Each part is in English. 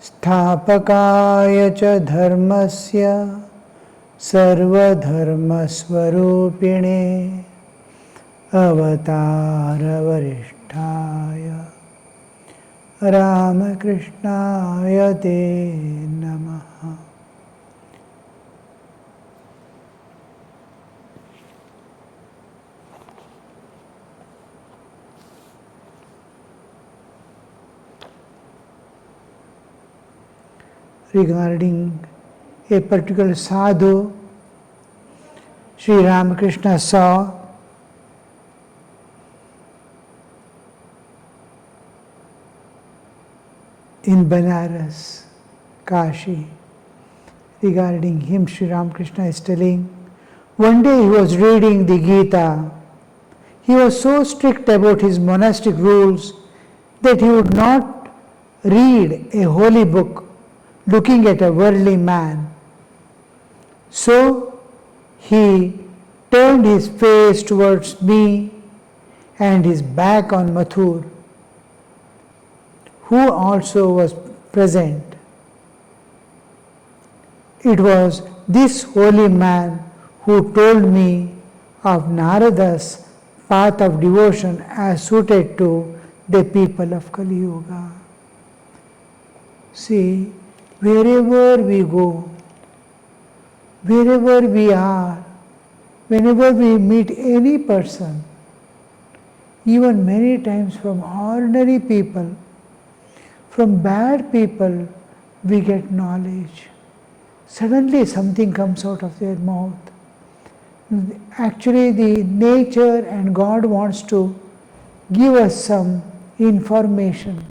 स्थापकाय च धर्मस्य सर्वधर्मस्वरूपिणे अवतारवरिष्ठाय रामकृष्णाय ते नमः। Regarding a particular sadhu, Sri Ramakrishna saw in Banaras, Kashi. Regarding him, Sri Ramakrishna is telling, one day he was reading the Gita. He was so strict about his monastic rules that he would not read a holy book looking at a worldly man. So he turned his face towards me and his back on Mathur, who also was present. It was this holy man who told me of Narada's path of devotion as suited to the people of Kali Yuga. See, wherever we go, wherever we are, whenever we meet any person, even many times from ordinary people, from bad people, we get knowledge. Suddenly something comes out of their mouth. Actually, the nature and God wants to give us some information,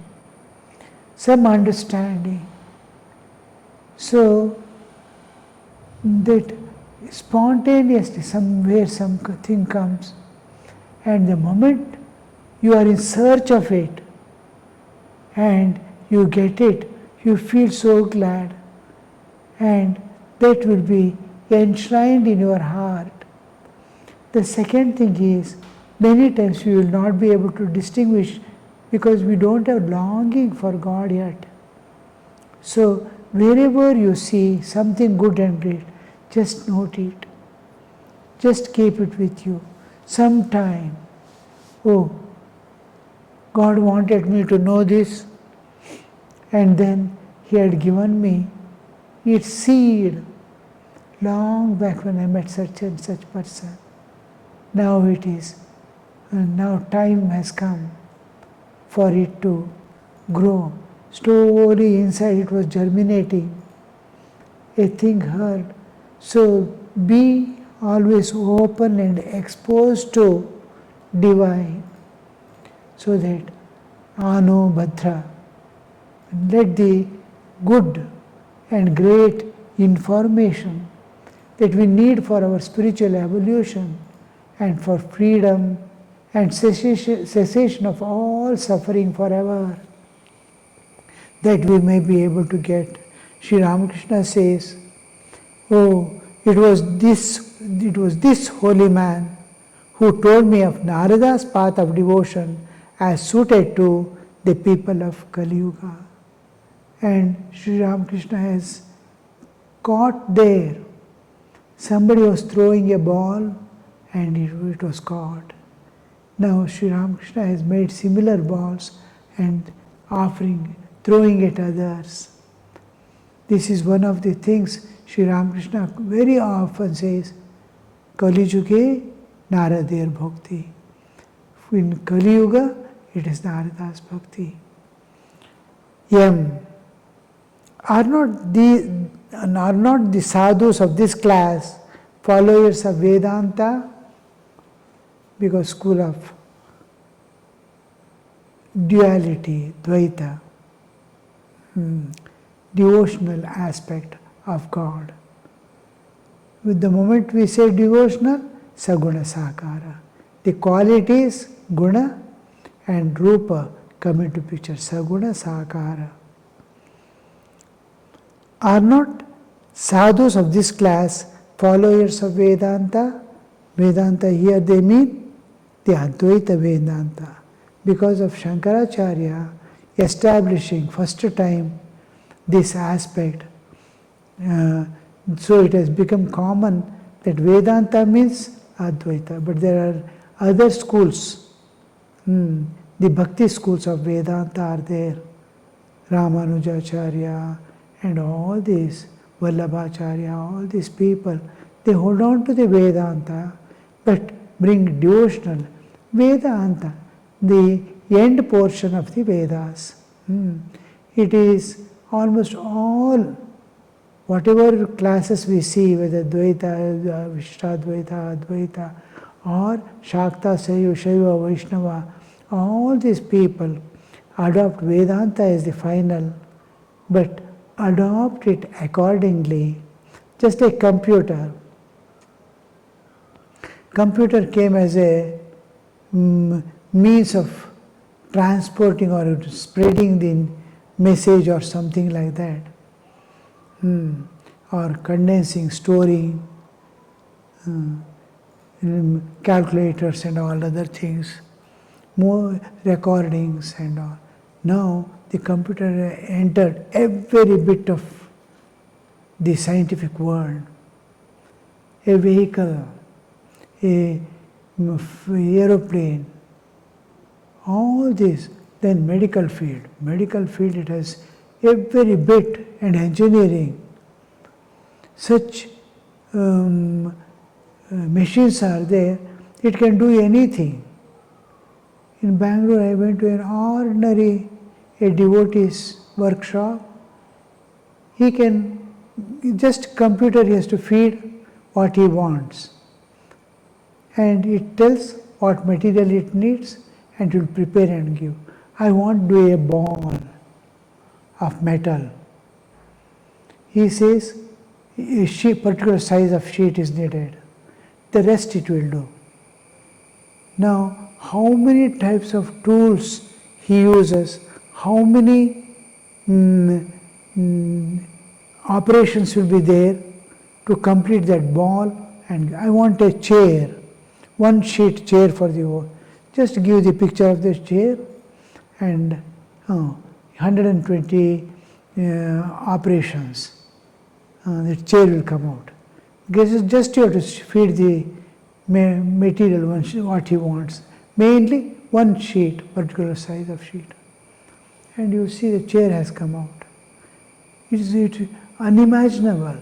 some understanding. So that spontaneously somewhere something comes, and the moment you are in search of it and you get it, you feel so glad, and that will be enshrined in your heart. The second thing is, many times we will not be able to distinguish because we don't have longing for God yet. So wherever you see something good and great, just note it. Just keep it with you. Sometime, oh, God wanted me to know this, and then He had given me its seed long back when I met such and such person. Now it is, and now time has come for it to grow. Slowly inside it was germinating, a thing heard. So be always open and exposed to divine, so that Ano Bhadra, let the good and great information that we need for our spiritual evolution and for freedom and cessation of all suffering forever, that we may be able to get. Sri Ramakrishna says, oh, it was this holy man who told me of Narada's path of devotion as suited to the people of Kali Yuga. And Sri Ramakrishna has caught there. Somebody was throwing a ball and it was caught. Now Sri Ramakrishna has made similar balls and throwing at others. This is one of the things Sri Ramakrishna very often says, Kali Yuge Naradir Bhakti. In Kali Yuga, it is Narada's Bhakti. Are not the sadhus of this class followers of Vedanta? Because school of duality, Dvaita, devotional aspect of God. With the moment we say devotional, Saguna Sakara. The qualities, Guna and Rupa come into picture, Saguna Sakara. Are not sadhus of this class followers of Vedanta? Vedanta here they mean the Advaita Vedanta. Because of Shankaracharya establishing first time this aspect. So it has become common that Vedanta means Advaita, but there are other schools. The Bhakti schools of Vedanta are there. Ramanujacharya and all these, Vallabhacharya, all these people, they hold on to the Vedanta, but bring devotional Vedanta, the end portion of the Vedas. It is almost all, whatever classes we see, whether Dvaita, Vishtadvaita, Advaita, or Shakta, Shaiva, Vaishnava, all these people adopt Vedanta as the final, but adopt it accordingly, just like computer. Computer came as a means of transporting or spreading the message or something like that, or condensing, storing, calculators and all other things, more recordings and all. Now the computer entered every bit of the scientific world, a vehicle, a aeroplane, all this. Then medical field, it has every bit, and engineering. Such machines are there, it can do anything. In Bangalore, I went to an ordinary, a devotee's workshop. He can, just computer, he has to feed what he wants. And it tells what material it needs and it will prepare and give. I want to do a ball of metal. He says a particular size of sheet is needed. The rest it will do. Now, how many types of tools he uses, how many operations will be there to complete that ball. And I want a chair, one sheet chair for the whole. Just give the picture of this chair and 120 operations. The chair will come out. Just you have to feed the material, what he wants. Mainly one sheet, particular size of sheet. And you see the chair has come out. It is unimaginable.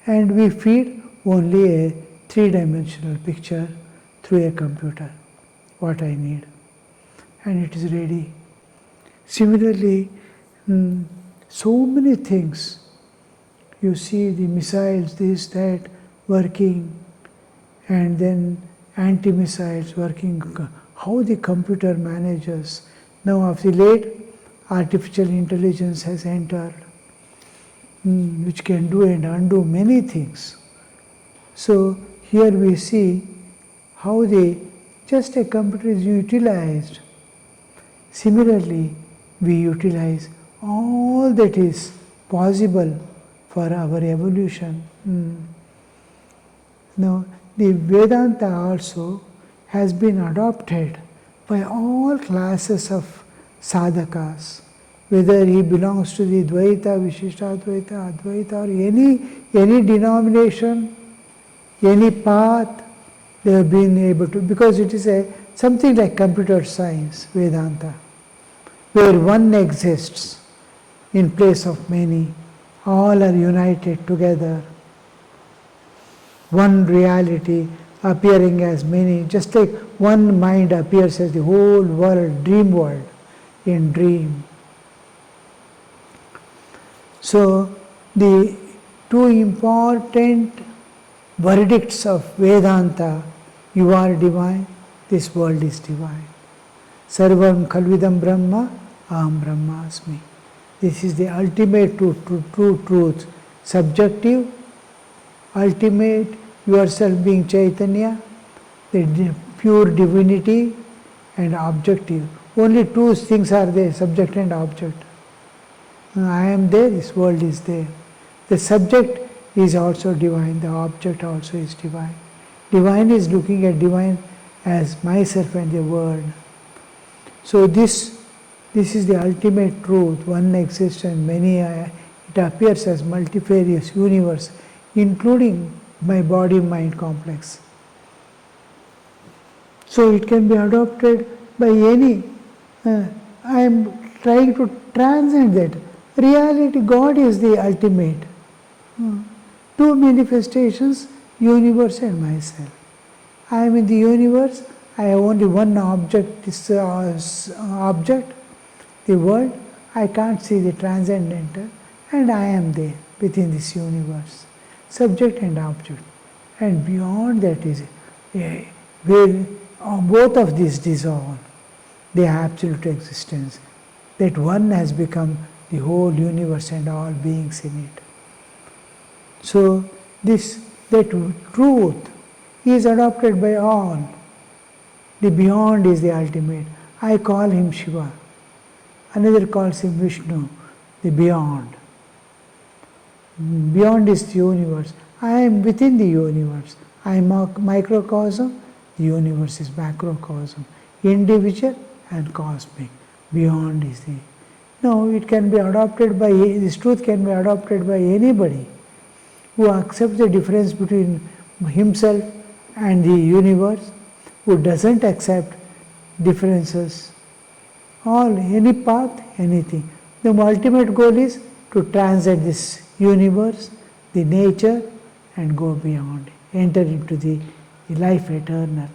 And we feed only a three-dimensional picture through a computer, what I need. And it is ready. Similarly, so many things. You see the missiles, this, that, working, and then anti-missiles working, how the computer manages. Now of the late, artificial intelligence has entered, which can do and undo many things. So here we see how just a computer is utilized. Similarly, we utilize all that is possible for our evolution. Now, the Vedanta also has been adopted by all classes of sadhakas, whether he belongs to the Dvaita, Vishishtadvaita, Advaita, or any denomination, any path, they have been able to, because it is something like computer science, Vedanta, where one exists in place of many, all are united together. One reality appearing as many, just like one mind appears as the whole world, dream world, in dream. So the two important verdicts of Vedanta, you are divine, this world is divine. Sarvam Khalvidam Brahma, Aham Brahmasmi. This is the ultimate true truth. Subjective, ultimate, yourself being Chaitanya, the pure divinity, and objective. Only two things are there, subject and object. I am there, this world is there. The subject is also divine, the object also is divine. Divine is looking at divine as myself and the world. So this This is the ultimate truth. One exists and many it appears as multifarious universe, including my body-mind complex. So it can be adopted by any. I am trying to transcend that. Reality, God is the ultimate. Two manifestations, universe and myself. I am in the universe, I have only one object, this object, the world. I can't see the transcendental, and I am there within this universe, subject and object. And beyond that is where both of these dissolve, the absolute existence. That one has become the whole universe and all beings in it. So that truth is adopted by all. The beyond is the ultimate. I call him Shiva. Another calls him Vishnu, the beyond. Beyond is the universe. I am within the universe. I am a microcosm, the universe is macrocosm. Individual and cosmic. Beyond is the... No, it can be adopted by, this truth can be adopted by anybody who accepts the difference between himself and the universe, who doesn't accept differences. Any path, anything. The ultimate goal is to transcend this universe, the nature, and go beyond, enter into the life eternal.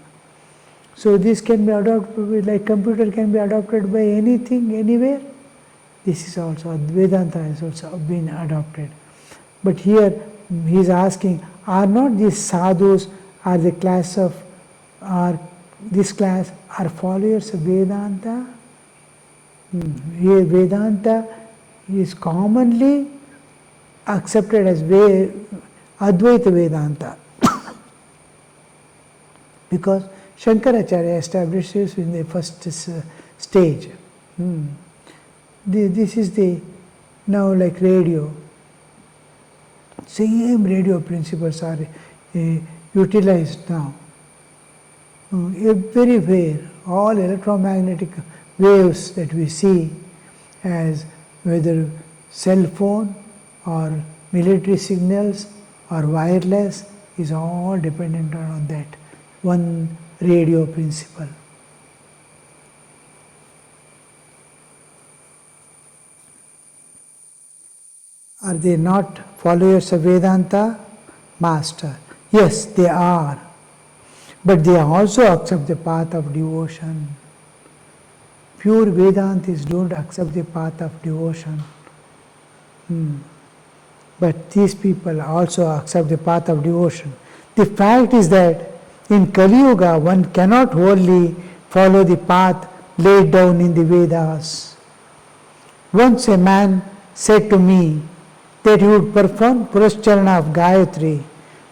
So this can be adopted, like computer can be adopted by anything, anywhere. This is also, Vedanta has also been adopted. But here he is asking, are not these sadhus, are the class of, are this class, are followers of Vedanta? Here Vedanta is commonly accepted as Advaita Vedanta. Because Shankaracharya established this in the first stage. This is the, now like radio. Same radio principles are utilized now. Everywhere, all electromagnetic waves that we see as whether cell phone or military signals or wireless is all dependent on that one radio principle. Are they not followers of Vedanta? Master. Yes, they are. But they also accept the path of devotion. Pure Vedantis don't accept the path of devotion. But these people also accept the path of devotion. The fact is that in Kali Yuga, one cannot wholly follow the path laid down in the Vedas. Once a man said to me that he would perform Purascharana of Gayatri.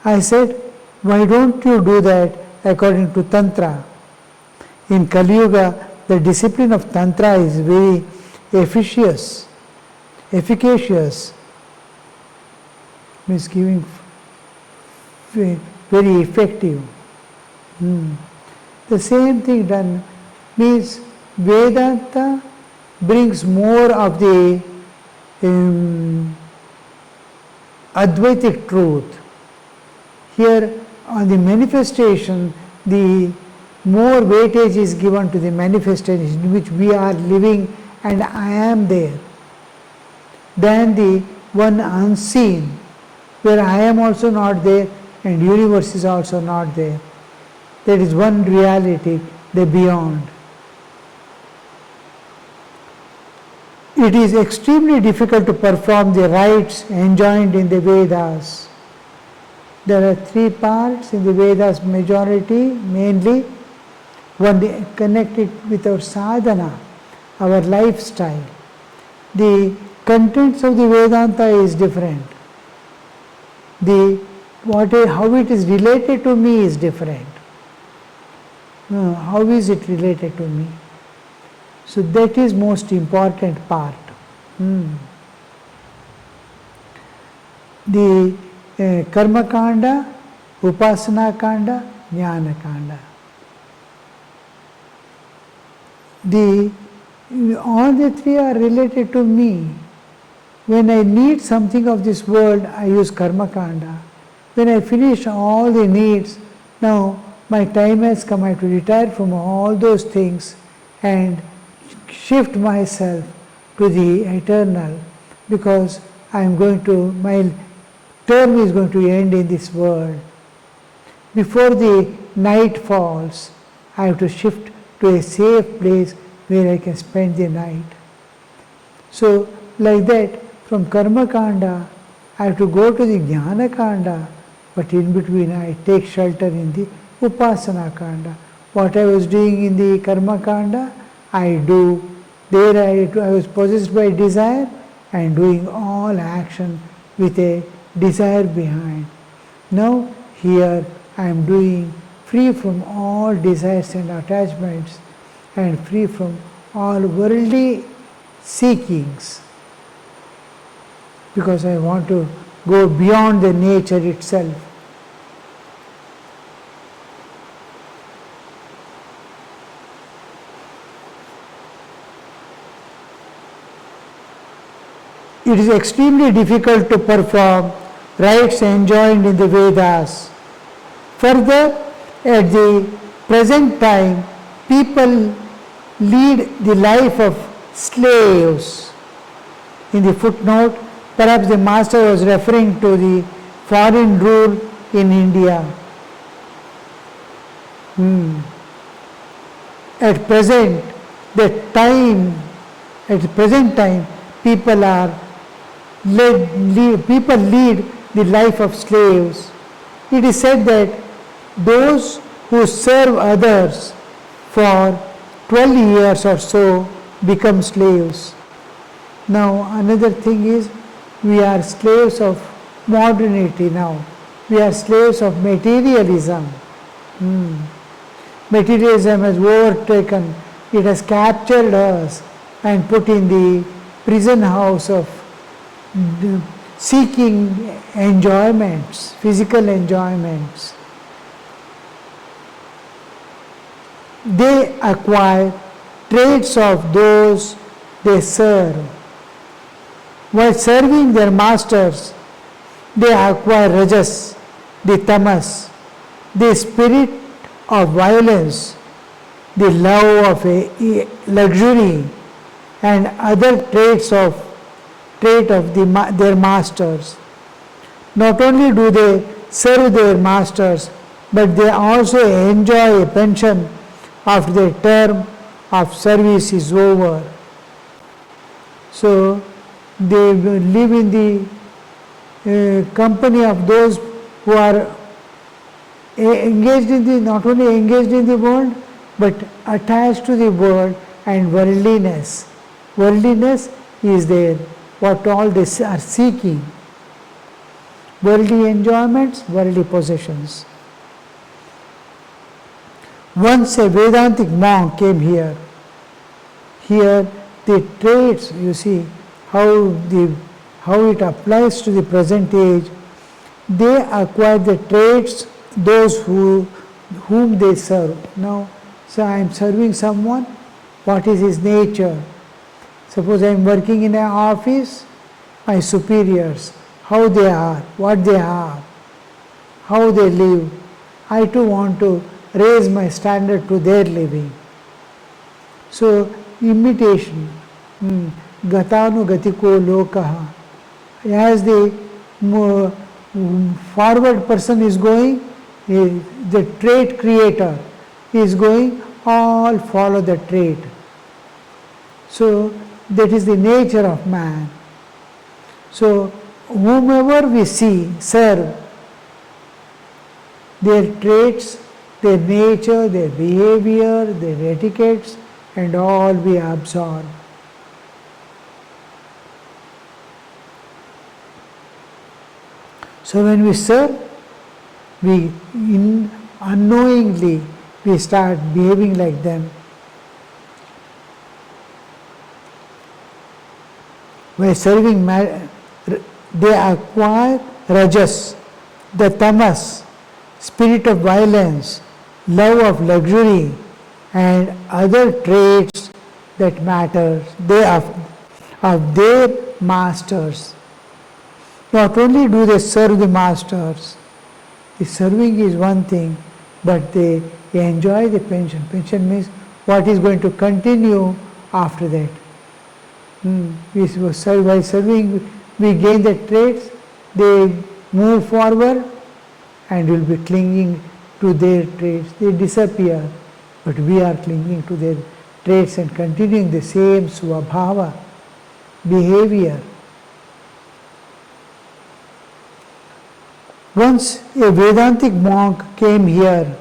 I said, why don't you do that according to Tantra? In Kali Yuga, the discipline of Tantra is very efficacious, means giving very effective. The same thing done means Vedanta brings more of the Advaitic truth. Here on the manifestation, the more weightage is given to the manifestation in which we are living and I am there, than the one unseen, where I am also not there and universe is also not there. There is one reality, the beyond. It is extremely difficult to perform the rites enjoined in the Vedas. There are three parts in the Vedas, majority, mainly. One connected with our sadhana, our lifestyle. The contents of the Vedanta is different. How it is related to me is different. How is it related to me? So that is most important part. The Karma Kanda, Upasana Kanda, Jnana Kanda. The All the three are related to me. When I need something of this world, I use karma kanda. When I finish all the needs, now my time has come, I have to retire from all those things and shift myself to the eternal, because I am going to, my term is going to end in this world. Before the night falls, I have to shift to a safe place where I can spend the night. So, like that, from Karma Kanda, I have to go to the Jnana Kanda, but in between I take shelter in the Upasana Kanda. What I was doing in the Karma Kanda, I do. There I was possessed by desire and doing all action with a desire behind. Now, here I am doing free from all desires and attachments and free from all worldly seekings, because I want to go beyond the nature itself. It is extremely difficult to perform rites enjoined in the Vedas. Further, at the present time, people lead the life of slaves. In the footnote, perhaps the master was referring to the foreign rule in India. At present time, people lead the life of slaves. It is said that those who serve others for 12 years or so become slaves. Now, another thing is, we are slaves of modernity now. We are slaves of materialism. Materialism has overtaken, it has captured us and put in the prison house of seeking enjoyments, physical enjoyments. They acquire traits of those they serve. While serving their masters, they acquire rajas, the tamas, the spirit of violence, the love of luxury, and other traits of their masters. Not only do they serve their masters, but they also enjoy a pension after their term of service is over. So they live in the company of those who are not only engaged in the world, but attached to the world and worldliness. Worldliness is there, what all they are seeking. Worldly enjoyments, worldly possessions. Once a Vedantic monk came here. Here the traits, you see, how it applies to the present age. They acquire the traits, those whom they serve. Now, so I am serving someone, what is his nature? Suppose I am working in an office, my superiors, how they are, what they are, how they live. I too want to raise my standard to their living. So, imitation, gatanu gatiko lokaha. As the forward person is going, the trait creator is going, all follow the trait. So, that is the nature of man. So, whomever we see, serve, their traits, their nature, their behavior, their etiquettes, and all we absorb. So when we serve, unknowingly we start behaving like them. By serving, they acquire rajas, the tamas, spirit of violence, love of luxury, and other traits that matters, of their masters. Not only do they serve the masters, the serving is one thing, but they enjoy the pension. Pension means what is going to continue after that. By serving, we gain the traits, they move forward and will be clinging to their traits. They disappear, but we are clinging to their traits and continuing the same svabhava, behavior. Once a Vedantic monk came here.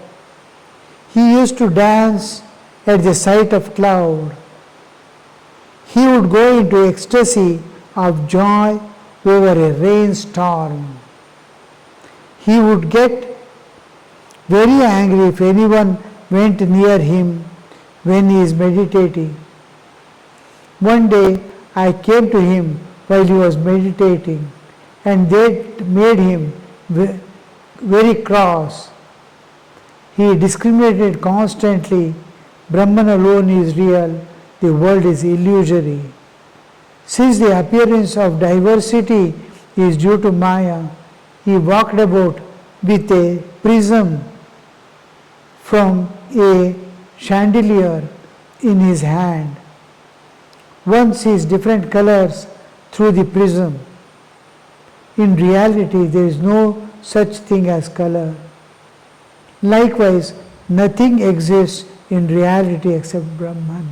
He used to dance at the sight of cloud. He would go into ecstasy of joy over a rainstorm. He would get very angry if anyone went near him when he is meditating. One day I came to him while he was meditating, and that made him very cross. He discriminated constantly. Brahman alone is real, the world is illusory. Since the appearance of diversity is due to Maya, he walked about with a prism from a chandelier in his hand. One sees different colors through the prism. In reality, there is no such thing as color. Likewise, nothing exists in reality except Brahman.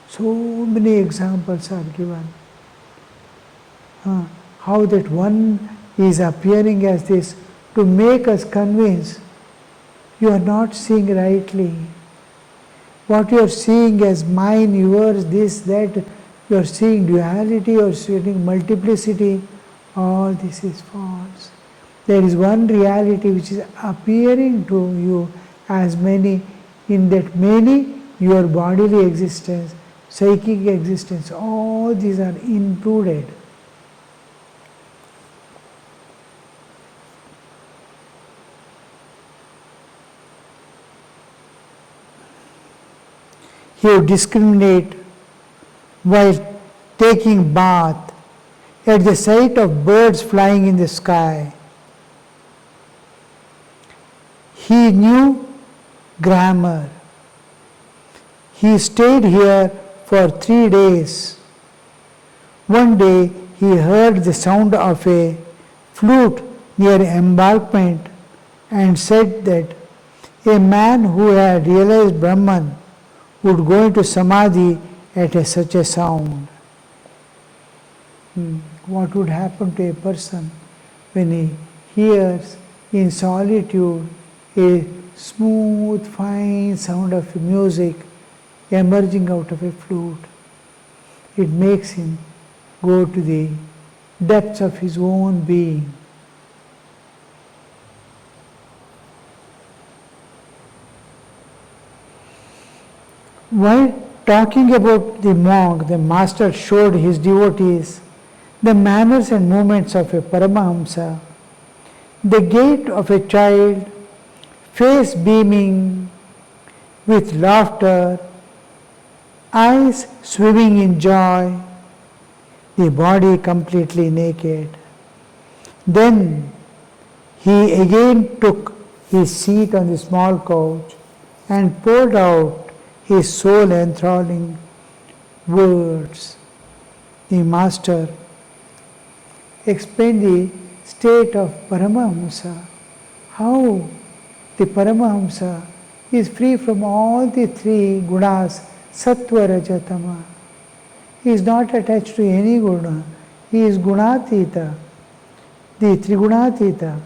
So many examples are given. How that one is appearing as this to make us convinced you are not seeing rightly. What you are seeing as mine, yours, this, that, you are seeing duality, you are seeing multiplicity, all this is false. There is one reality which is appearing to you as many. In that many, your bodily existence, psychic existence, all these are included. He would discriminate while taking bath at the sight of birds flying in the sky. He knew grammar. He stayed here for 3 days. One day he heard the sound of a flute near embankment and said that a man who had realized Brahman would go into samadhi at such a sound. What would happen to a person when he hears in solitude a smooth, fine sound of music emerging out of a flute? It makes him go to the depths of his own being. While talking about the monk, the master showed his devotees the manners and movements of a Paramahamsa, the gait of a child, face beaming with laughter, eyes swimming in joy, the body completely naked. Then he again took his seat on the small couch and poured out his soul enthralling words. The master explained the state of Paramahamsa, how the Paramahamsa is free from all the 3 gunas, sattva, raja, tama. He is not attached to any guna. He is gunatita, the trigunatita.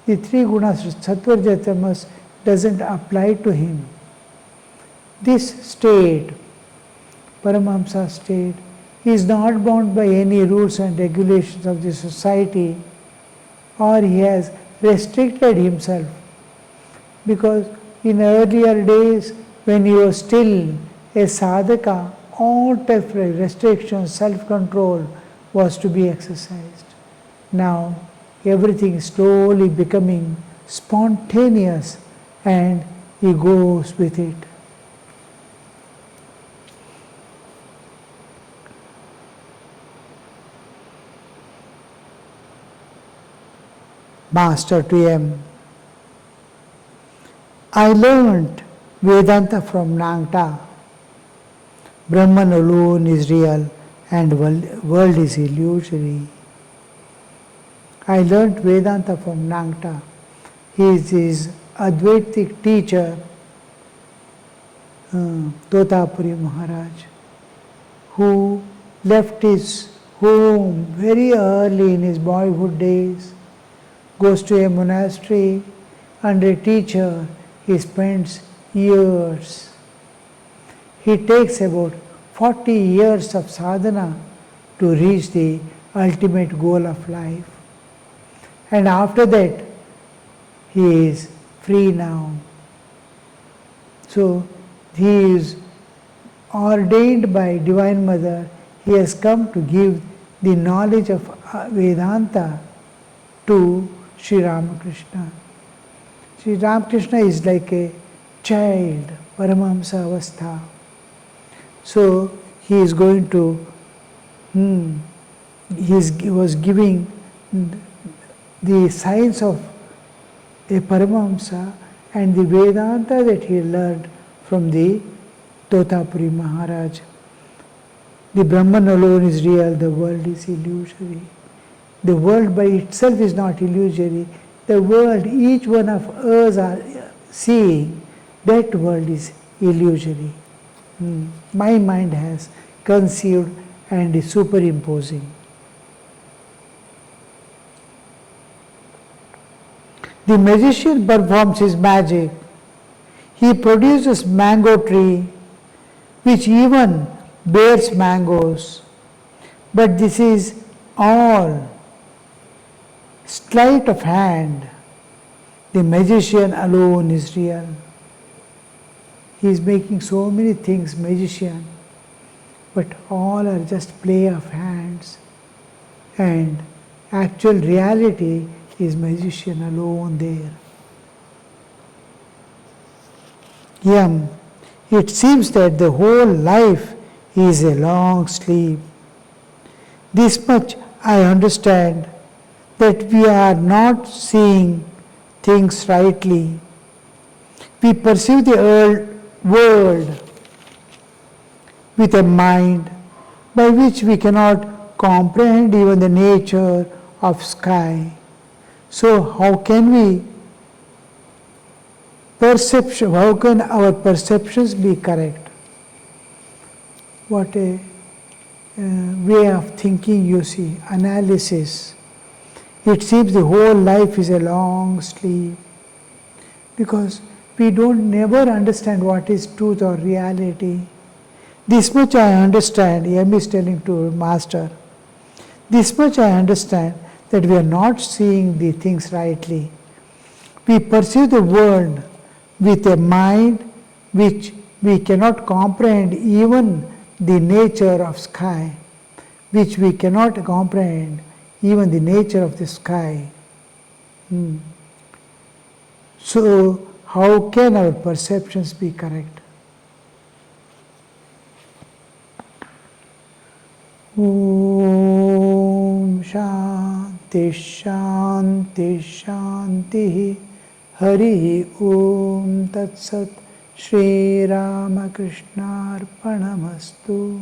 The 3 gunas, sattva, raja, tamas, doesn't apply to him. This state, Paramahamsa state, is not bound by any rules and regulations of the society, or he has restricted himself. Because in earlier days, when he was still a sadhaka, all type of restrictions, self-control was to be exercised. Now, everything is slowly becoming spontaneous and he goes with it. master to M. I learned Vedanta from Nangta. Brahman alone is real and world is illusory. I learned Vedanta from Nangta. He is his Advaitic teacher, Totapuri Maharaj, who left his home very early in his boyhood days, goes to a monastery under a teacher. He spends years. He takes about 40 years of sadhana to reach the ultimate goal of life. And after that, he is free now. So, he is ordained by Divine Mother. He has come to give the knowledge of Vedanta to Sri Ramakrishna. Sri Ramakrishna is like a child, Paramahamsa Avastha. So he is going to, he was giving the science of a Paramahamsa and the Vedanta that he learned from the Totapuri Maharaj. The Brahman alone is real, the world is illusory. The world by itself is not illusory. The world each one of us are seeing, that world is illusory. My mind has conceived and is superimposing. The magician performs his magic. He produces mango tree which even bears mangoes. But this is all sleight of hand. The magician alone is real. He is making so many things magician, but all are just play of hands. And actual reality is magician alone there. It seems that the whole life is a long sleep. This much I understand, that we are not seeing things rightly. We perceive the world with a mind by which we cannot comprehend even the nature of sky. So how can our perceptions be correct? What a way of thinking you see, analysis. It seems the whole life is a long sleep because we don't never understand what is truth or reality. This much I understand, M is telling to Master, this much I understand that we are not seeing the things rightly. We perceive the world with a mind which we cannot comprehend even the nature of sky, which we cannot comprehend even the nature of the sky. So, how can our perceptions be correct? Om Shanti Shanti Shanti Hari Om Tat Sat Shri Ramakrishna Arpanamastu.